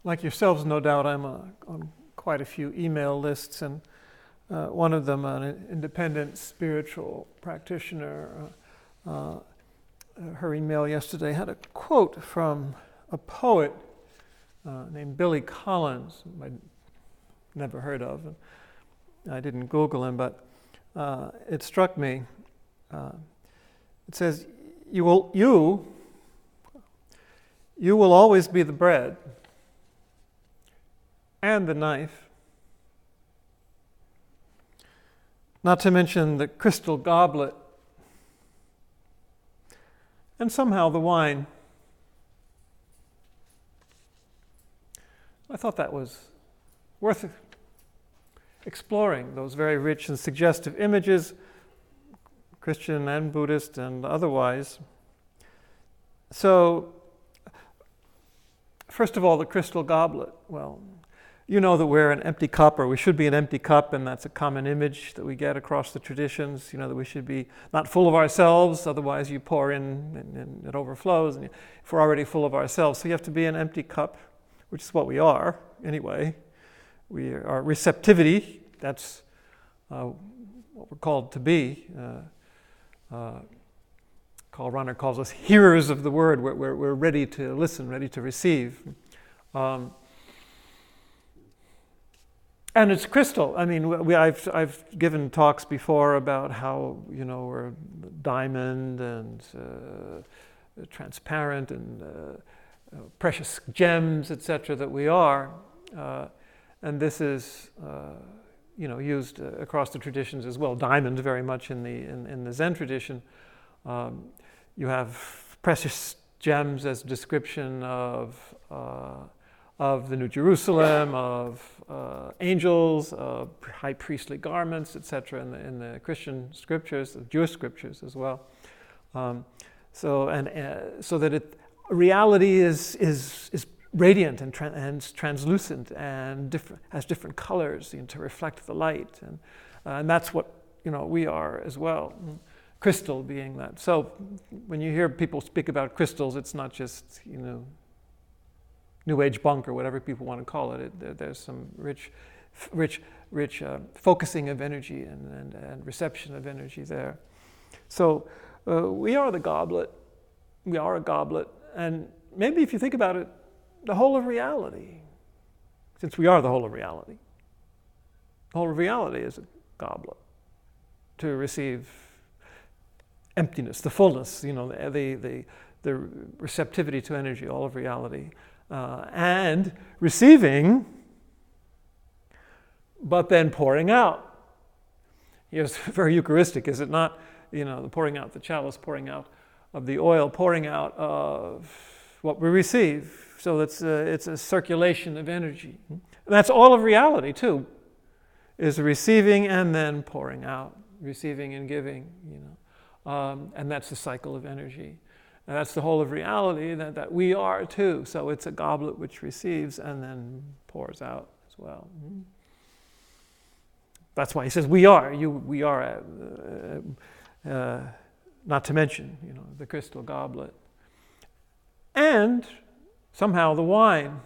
Like yourselves, no doubt, I'm on quite a few email lists, and one of them, an independent spiritual practitioner, her email yesterday had a quote from a poet named Billy Collins, I'd never heard of, and I didn't Google him, but it struck me. It says, you will always be the bread and the knife, not to mention the crystal goblet, and somehow the wine. I thought that was worth exploring, those very rich and suggestive images, Christian and Buddhist and otherwise. So, first of all, the crystal goblet. Well, you know that we're an empty cup, or we should be an empty cup, and that's a common image that we get across the traditions. You know that we should be not full of ourselves, otherwise you pour in and it overflows, and if we're already full of ourselves. So you have to be an empty cup, which is what we are anyway. We are receptivity, that's what we're called to be. Karl Rahner calls us hearers of the word. We're ready to listen, ready to receive. And it's crystal. I mean, I've given talks before about how, you know, we're diamond and transparent and precious gems, etc., that we are. And this is, used across the traditions as well. Diamond, very much in the Zen tradition. You have precious gems as description of the New Jerusalem, of angels, of high priestly garments, etc., in the Christian scriptures, the Jewish scriptures as well. So that reality is radiant and translucent and has different colors, to reflect the light, and that's what we are as well. Crystal being that. So when you hear people speak about crystals, it's not just New Age bunk or whatever people want to call it. There's some rich focusing of energy and reception of energy there. So we are the goblet. We are a goblet, and maybe if you think about it, the whole of reality, since we are the whole of reality, the whole of reality is a goblet to receive emptiness, the fullness, the receptivity to energy, all of reality, and receiving, but then pouring out. It's very Eucharistic, is it not? The pouring out the chalice, pouring out of the oil, pouring out of what we receive. So it's a circulation of energy. And that's all of reality too, is receiving and then pouring out, receiving and giving, and that's the cycle of energy. And that's the whole of reality that we are too. So it's a goblet which receives and then pours out as well. That's why he says we are. We are. Not to mention, the crystal goblet, and somehow the wine.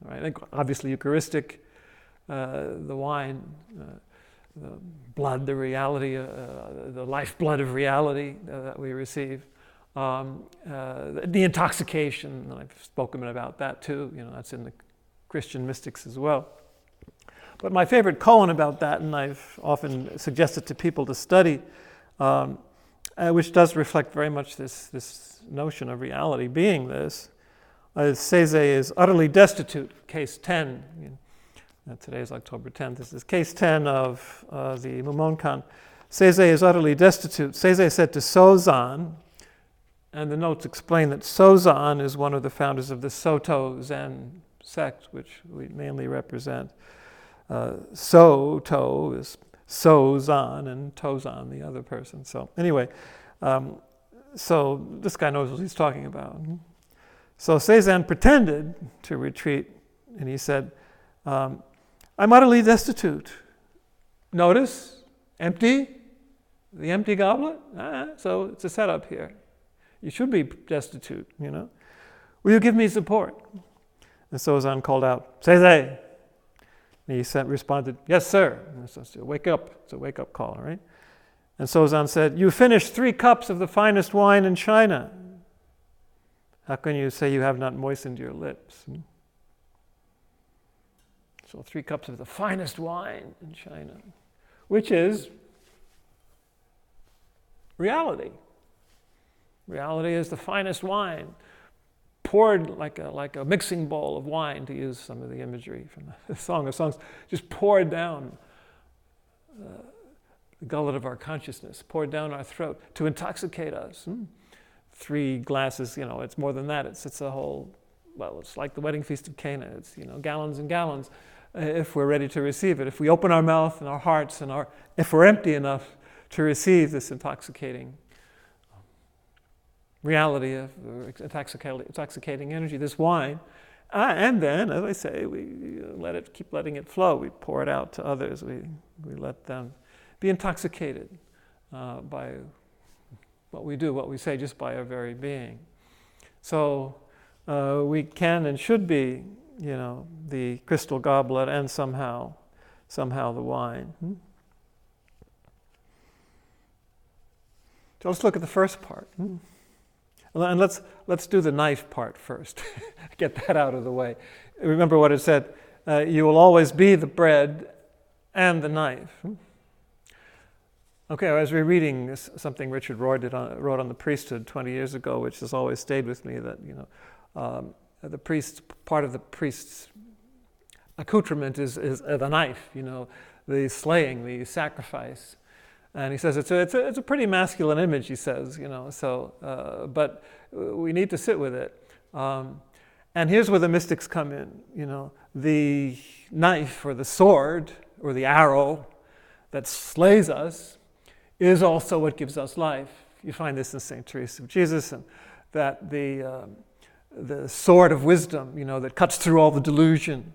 Right? I think obviously Eucharistic, the wine. The blood, the reality, the lifeblood of reality that we receive. The intoxication, I've spoken about that too, that's in the Christian mystics as well. But my favorite koan about that, and I've often suggested to people to study, which does reflect very much this notion of reality being this, Seize is utterly destitute, case 10. Today is October 10th. This is case 10 of the Mumonkan. Seize is utterly destitute. Seize said to Sozan, and the notes explain that Sozan is one of the founders of the Soto Zen sect, which we mainly represent. Soto is Sozan, and Tozan, the other person. So anyway, so this guy knows what he's talking about. So Seizan pretended to retreat, and he said, I'm utterly destitute. Notice, empty, the empty goblet. So it's a setup here. You should be destitute, Will you give me support? And Sozan called out, "Seizei!" And he responded, "Yes, sir." And so, wake up. It's a wake-up call, right? And Sozan said, "You finished 3 cups of the finest wine in China. How can you say you have not moistened your lips?" So 3 cups of the finest wine in China, which is reality. Reality is the finest wine, poured like a mixing bowl of wine, to use some of the imagery from the Song of Songs, just poured down the gullet of our consciousness, poured down our throat to intoxicate us. 3 glasses, it's more than that. It's a whole, it's like the wedding feast of Cana. It's, gallons and gallons if we're ready to receive it. If we open our mouth and our hearts and if we're empty enough to receive this intoxicating reality of intoxicating energy, this wine. And then, as I say, we keep letting it flow. We pour it out to others. We let them be intoxicated by what we do, what we say, just by our very being. So we can and should be, the crystal goblet and somehow the wine. So let's look at the first part. And let's do the knife part first. Get that out of the way. Remember what it said, you will always be the bread and the knife. Okay, I was rereading something Richard Rohr wrote on the priesthood 20 years ago, which has always stayed with me, that the priest, part of the priest's accoutrement is the knife, the slaying, the sacrifice. And he says it's a pretty masculine image, he says, but we need to sit with it. And here's where the mystics come in, the knife or the sword or the arrow that slays us is also what gives us life. You find this in St. Teresa of Jesus, and that the sword of wisdom, that cuts through all the delusion,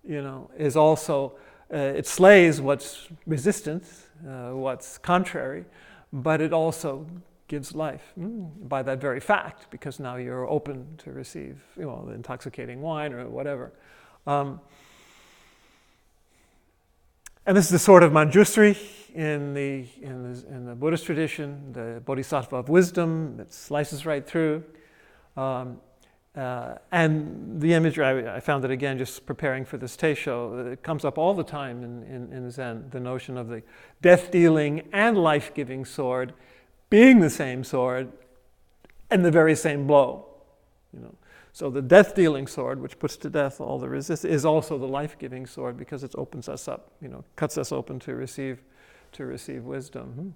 is also, it slays what's resistant, what's contrary, but it also gives life by that very fact, because now you're open to receive, the intoxicating wine or whatever. And this is the sword of Manjusri in the Buddhist tradition, the bodhisattva of wisdom that slices right through. And the imagery, I found it again just preparing for this teisho. It comes up all the time in Zen, the notion of the death-dealing and life-giving sword being the same sword and the very same blow. So the death-dealing sword, which puts to death all the resistance, is also the life-giving sword because it opens us up, cuts us open to receive wisdom.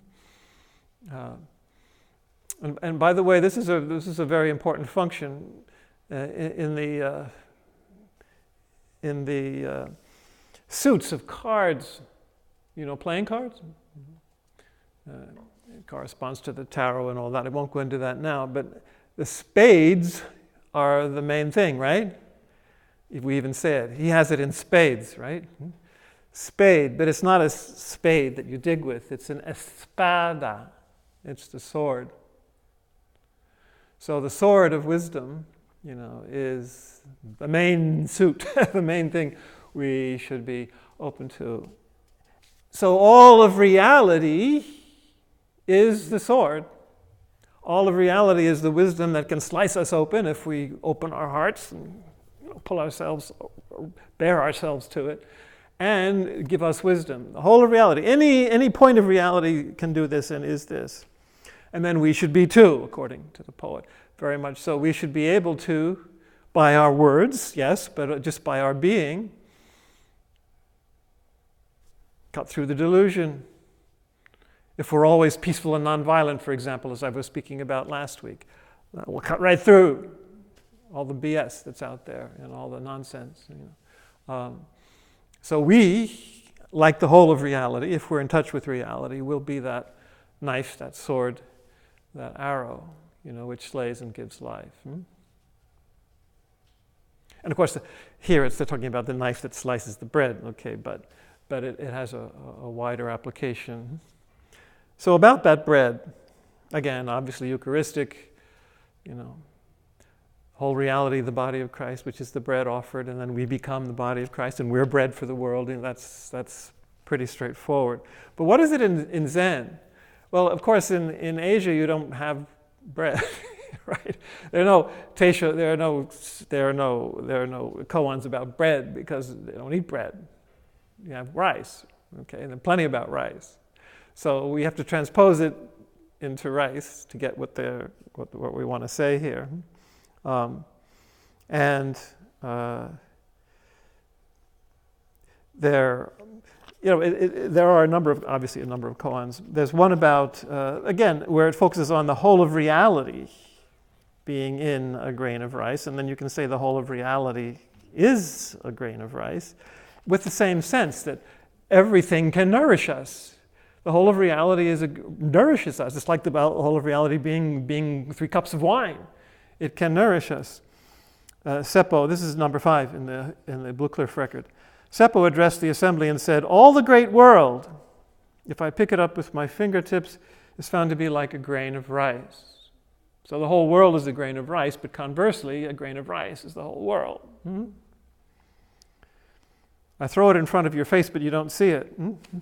And by the way, this is a very important function in the suits of cards, playing cards. It corresponds to the tarot and all that. I won't go into that now, but the spades are the main thing, right? If we even say it. He has it in spades, right? Spade, but it's not a spade that you dig with. It's an espada. It's the sword. So the sword of wisdom, is the main suit, the main thing we should be open to. So all of reality is the sword. All of reality is the wisdom that can slice us open if we open our hearts and pull ourselves, bear ourselves to it, and give us wisdom. The whole of reality. Any point of reality can do this and is this. And then we should be too, according to the poet. Very much so. We should be able to, by our words, yes, but just by our being, cut through the delusion. If we're always peaceful and nonviolent, for example, as I was speaking about last week, we'll cut right through all the BS that's out there and all the nonsense. So we, like the whole of reality, if we're in touch with reality, will be that knife, that sword, that arrow, which slays and gives life. And of course, here they're talking about the knife that slices the bread, okay, but it has a wider application. So about that bread, again, obviously Eucharistic, whole reality, the body of Christ, which is the bread offered, and then we become the body of Christ, and we're bread for the world, and that's pretty straightforward. But what is it in Zen? Well, of course, in Asia, you don't have bread, right? There are no teisho, there are no koans about bread because they don't eat bread. You have rice, okay, and then plenty about rice. So we have to transpose it into rice to get what we want to say here. There are obviously a number of koans. There's one about, again, where it focuses on the whole of reality being in a grain of rice, and then you can say the whole of reality is a grain of rice, with the same sense that everything can nourish us. The whole of reality nourishes us. It's like the whole of reality being 3 cups of wine. It can nourish us. Seppo, this is number 5 in the Blue Cliff record. Seppo addressed the assembly and said, "All the great world, if I pick it up with my fingertips, is found to be like a grain of rice." So the whole world is a grain of rice, but conversely, a grain of rice is the whole world. Mm-hmm. I throw it in front of your face, but you don't see it. Mm-hmm.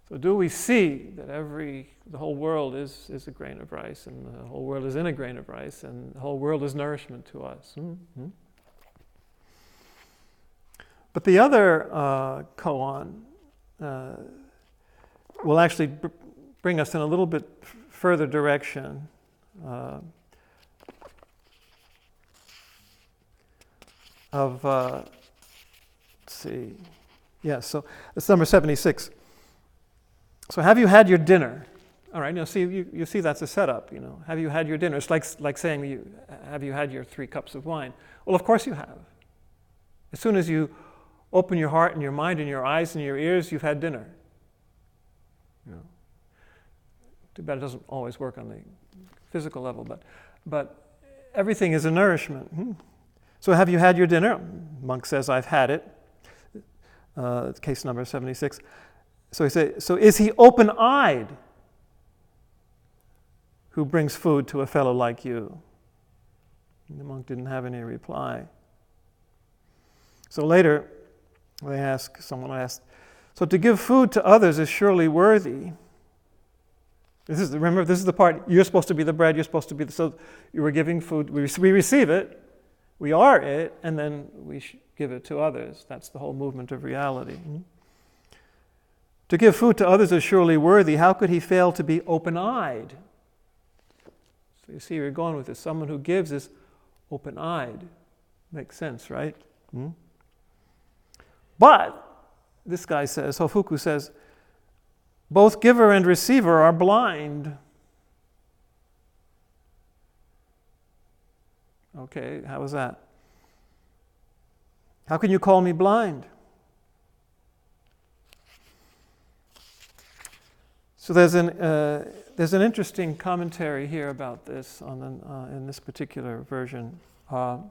So do we see that the whole world is a grain of rice, and the whole world is in a grain of rice, and the whole world is nourishment to us? Mm-hmm. But the other koan will actually bring us in a little bit further direction. Let's see. Yeah, so it's number 76. So have you had your dinner? All right, you see that's a setup, Have you had your dinner? It's like saying, have you had your 3 cups of wine? Well, of course you have. As soon as you open your heart and your mind and your eyes and your ears, you've had dinner. Too bad it doesn't always work on the physical level, but everything is a nourishment. So have you had your dinner? Monk says, I've had it. Case number 76. So he says, so is he open-eyed who brings food to a fellow like you? And the monk didn't have any reply. So later, someone asked, so to give food to others is surely worthy. Remember, this is the part, you're supposed to be the bread, so you were giving food, we receive it, we are it, and then we give it to others. That's the whole movement of reality. To give food to others is surely worthy. How could he fail to be open-eyed? So you see where you're going with this. Someone who gives is open-eyed. Makes sense, right? But, this guy says, Hofuku says, both giver and receiver are blind. Okay, how is that? How can you call me blind? So there's an interesting commentary here about this in this particular version. And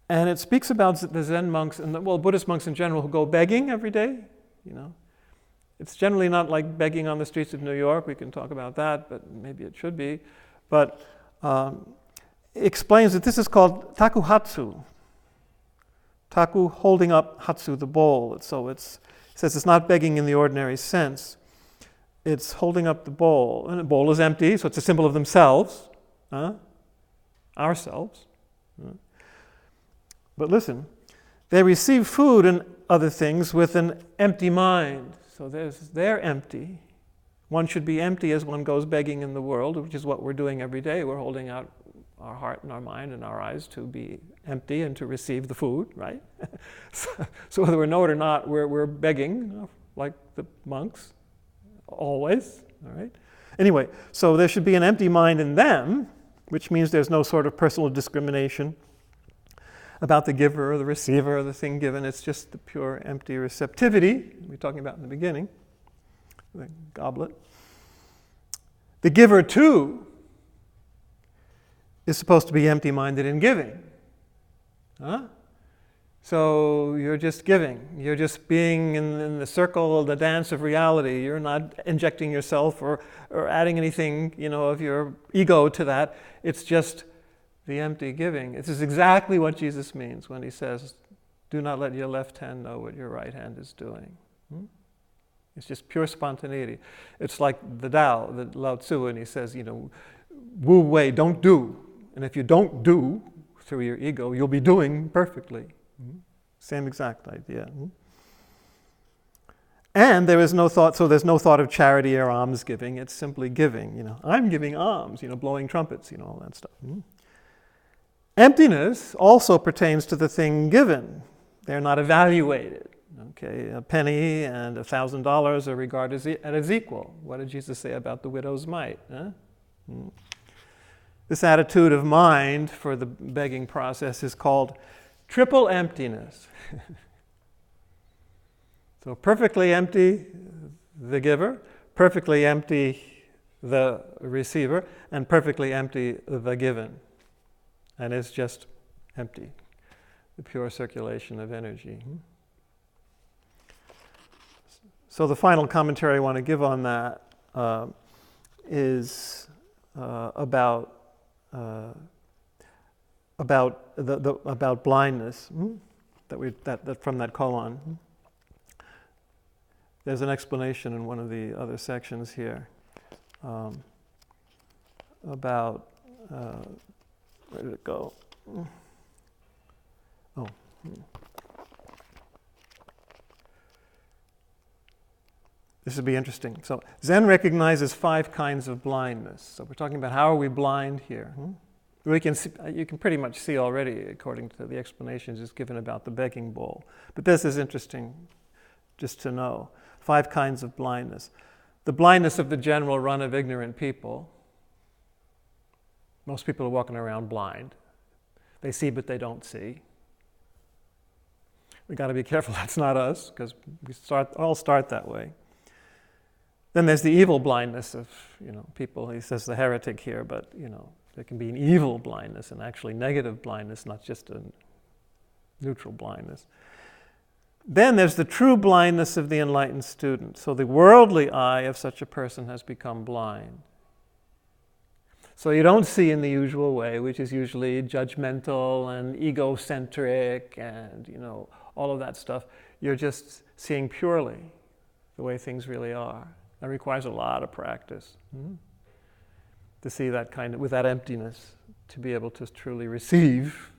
it speaks about the Zen monks and Buddhist monks in general who go begging every day, It's generally not like begging on the streets of New York. We can talk about that, but maybe it should be. But it explains that this is called takuhatsu. Taku, holding up, hatsu, the bowl. So it says it's not begging in the ordinary sense. It's holding up the bowl. And the bowl is empty, so it's a symbol of themselves. Ourselves. But listen, they receive food and other things with an empty mind. So they're empty. One should be empty as one goes begging in the world, which is what we're doing every day. We're holding out our heart and our mind and our eyes to be empty and to receive the food, right? So whether we know it or not, we're begging, like the monks, always, all right? Anyway, so there should be an empty mind in them, which means there's no sort of personal discrimination about the giver or the receiver or the thing given. It's just the pure empty receptivity we were talking about in the beginning, the goblet. The giver, too, is supposed to be empty-minded in giving. So you're just giving. You're just being in the circle, the dance of reality. You're not injecting yourself or adding anything, of your ego to that. It's just the empty giving. This is exactly what Jesus means when he says, do not let your left hand know what your right hand is doing. It's just pure spontaneity. It's like the Tao, the Lao Tzu, and he says, wu wei, don't do. And if you don't do through your ego, you'll be doing perfectly. Same exact idea. And there is no thought, so there's no thought of charity or alms giving. It's simply giving. I'm giving alms, blowing trumpets, all that stuff. Emptiness also pertains to the thing given. They're not evaluated. Okay, a penny and $1,000 are regarded as equal. What did Jesus say about the widow's mite? This attitude of mind for the begging process is called triple emptiness. So perfectly empty the giver, perfectly empty the receiver, and perfectly empty the given. And it's just empty, the pure circulation of energy. So the final commentary I want to give on that is about blindness. That from that koan. There's an explanation in one of the other sections here about where did it go? This would be interesting. So Zen recognizes 5 kinds of blindness. So we're talking about how are we blind here? You can pretty much see already, according to the explanations just given about the begging bowl. But this is interesting just to know. 5 kinds of blindness. The blindness of the general run of ignorant people. Most people are walking around blind. They see, but they don't see. We got to be careful that's not us, because we all start that way. Then there's the evil blindness of people. He says the heretic here, but there can be an evil blindness and actually negative blindness, not just a neutral blindness. Then there's the true blindness of the enlightened student. So the worldly eye of such a person has become blind. So you don't see in the usual way, which is usually judgmental and egocentric and all of that stuff. You're just seeing purely the way things really are. That requires a lot of practice to see that with that emptiness, to be able to truly receive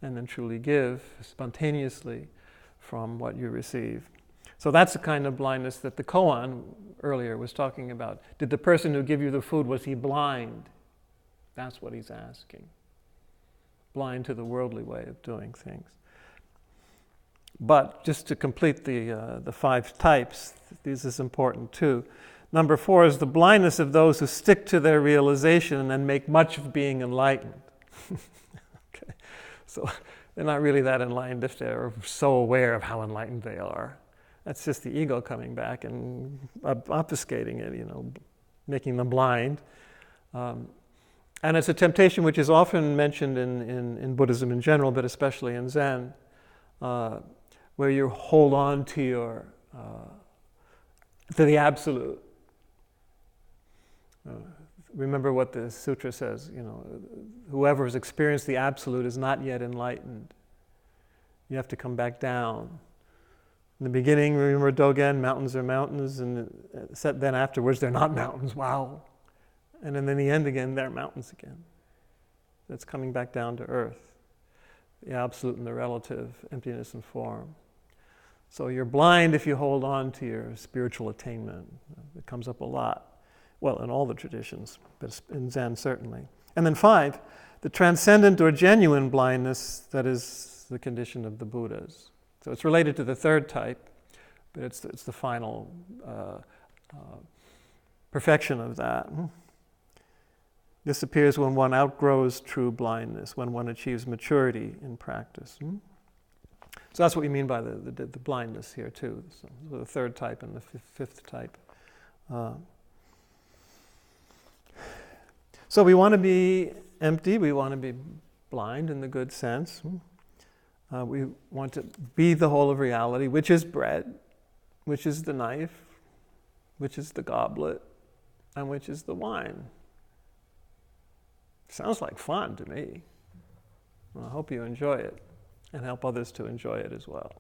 and then truly give spontaneously from what you receive. So that's the kind of blindness that the koan earlier was talking about. Did the person who gave you the food, was he blind? That's what he's asking. Blind to the worldly way of doing things. But just to complete the 5 types, this is important too. Number 4 is the blindness of those who stick to their realization and make much of being enlightened. Okay. So they're not really that enlightened if they're so aware of how enlightened they are. That's just the ego coming back and obfuscating it, making them blind. And it's a temptation which is often mentioned in Buddhism in general, but especially in Zen, where you hold on to the absolute. Remember what the sutra says, whoever has experienced the absolute is not yet enlightened. You have to come back down. In the beginning, remember Dogen, mountains are mountains, and then afterwards they're not mountains, wow. And then in the end again, they're mountains again. That's coming back down to earth. The absolute and the relative, emptiness and form. So you're blind if you hold on to your spiritual attainment. It comes up a lot. Well, in all the traditions, but in Zen certainly. And then 5, the transcendent or genuine blindness that is the condition of the Buddhas. So it's related to the 3rd type, but it's the final perfection of that. This appears when one outgrows true blindness, when one achieves maturity in practice. So that's what we mean by the blindness here too. So the 3rd type and the 5th type. So we want to be empty, we want to be blind in the good sense. We want to be the whole of reality, which is bread, which is the knife, which is the goblet, and which is the wine. Sounds like fun to me. Well, I hope you enjoy it and help others to enjoy it as well.